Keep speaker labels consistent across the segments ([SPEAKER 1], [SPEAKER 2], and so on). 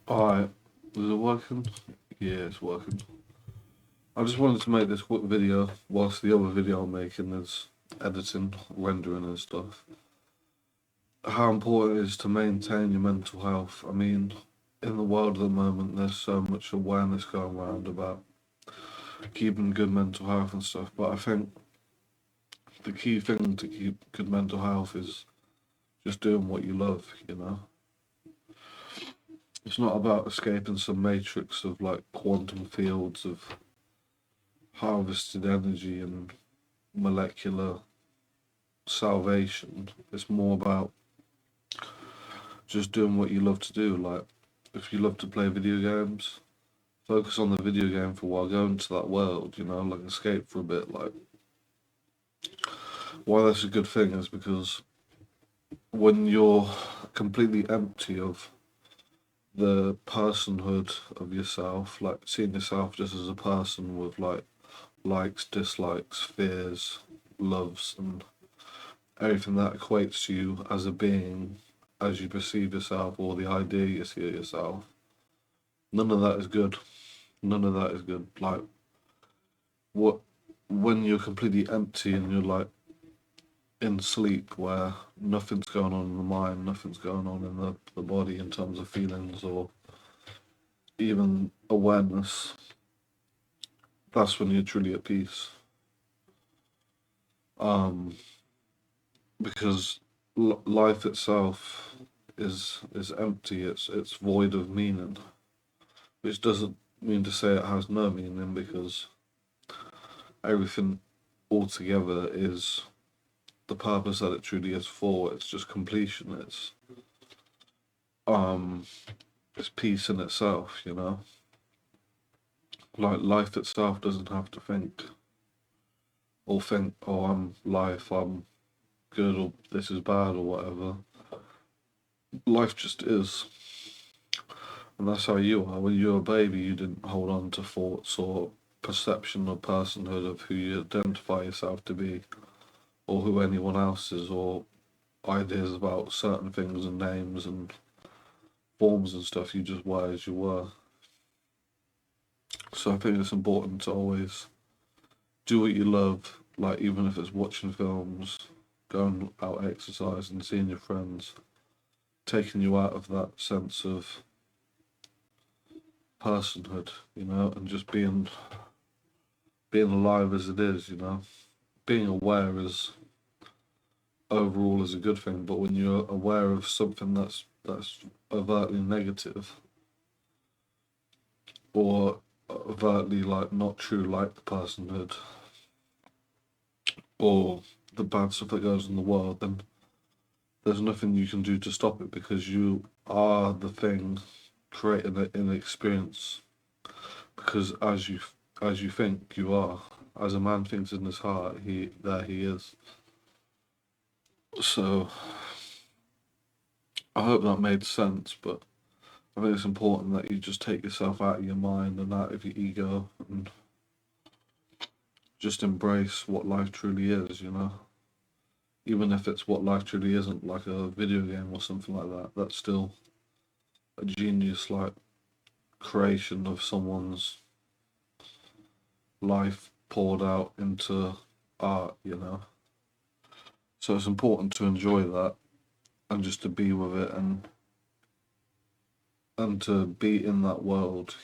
[SPEAKER 1] Alright, is it working? Yeah, it's working. I just wanted to make this quick video whilst the other video I'm making is editing, rendering and stuff. How important it is to maintain your mental health. I mean, in the world at the moment, there's so much awareness going around about keeping good mental health and stuff, but I think the key thing to keep good mental health is just doing what you love. It's not about escaping some matrix of like quantum fields of harvested energy and molecular salvation. It's more about just doing what you love to do. Like, if you love to play video games, focus on the video game for a while, go into that world, like escape for a bit. Like, why that's a good thing is because when you're completely empty of the personhood of yourself, like seeing yourself just as a person with like likes, dislikes, fears, loves, and everything that equates to you as a being, as you perceive yourself or the idea you see of yourself, none of that is good. None of that is good. Like, what when you're completely empty and you're like in sleep where nothing's going on in the mind, nothing's going on in the body in terms of feelings or even awareness, that's when you're truly at peace. Um, because life itself is empty. It's void of meaning, which doesn't mean to say it has no meaning because everything altogether is the purpose that it truly is for. It's just completion. Um it's peace in itself. Like life itself doesn't have to think, oh, I'm life, I'm good, or this is bad, or whatever. Life just is. And that's how you are. When you were a baby, you didn't hold on to thoughts or perception or personhood of who you identify yourself to be, or who anyone else is, or ideas about certain things and names and forms and stuff. You just were as you were. So I think it's important to always do what you love, like even if it's watching films, going out exercising, seeing your friends, taking you out of that sense of personhood, and just being alive as it is. Being aware is overall is a good thing, but when you're aware of something that's overtly negative or overtly like not true, like the personhood or the bad stuff that goes in the world, then there's nothing you can do to stop it because you are the thing creating it in the experience. Because as you think, you are. As a man thinks in his heart, he is. So I hope that made sense, but I think it's important that you just take yourself out of your mind and out of your ego and just embrace what life truly is. Even if it's what life truly isn't, like a video game or something like that, that's still a genius like creation of someone's life poured out into art. So it's important to enjoy that and just to be with it and to be in that world.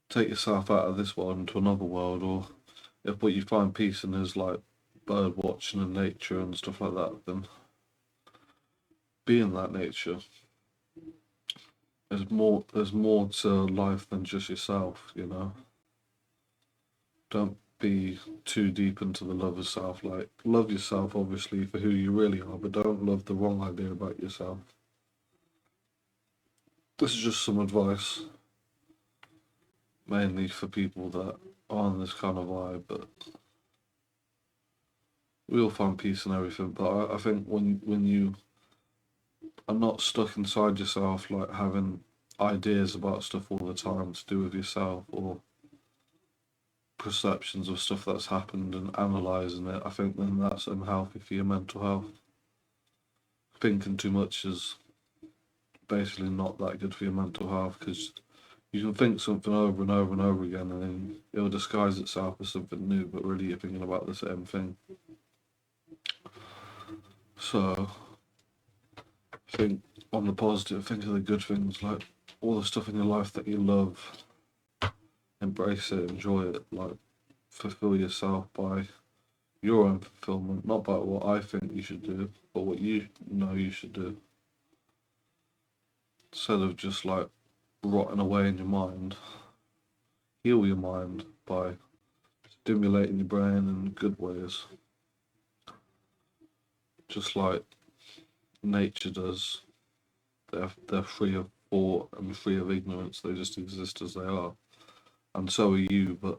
[SPEAKER 1] Take yourself out of this world into another world, or if what you find peace in is like bird watching and nature and stuff like that, then be in that nature. There's more to life than just yourself. Don't be too deep into the love of self. Like, love yourself obviously for who you really are, but don't love the wrong idea about yourself. This is just some advice, mainly for people that are on this kind of vibe, but we all find peace in everything. But I think when you are not stuck inside yourself, like having ideas about stuff all the time to do with yourself or perceptions of stuff that's happened and analysing it, I think then that's unhealthy for your mental health. Thinking too much is basically not that good for your mental health because you can think something over and over and over again, and then it'll disguise itself as something new, but really you're thinking about the same thing. So I think on the positive, think of the good things, like all the stuff in your life that you love. Embrace it, enjoy it, like fulfill yourself by your own fulfillment, not by what I think you should do, but what you know you should do. Instead of just like rotting away in your mind, heal your mind by stimulating your brain in good ways, just like nature does. They're free of thought and free of ignorance. They just exist as they are, and so are you. But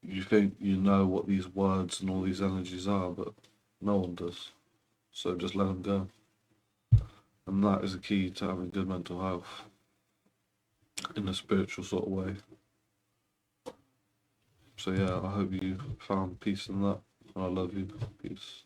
[SPEAKER 1] you think you know what these words and all these energies are, but no one does. So just let them go, and that is the key to having good mental health in a spiritual sort of way. So yeah, I hope you found peace in that, and I love you. Peace.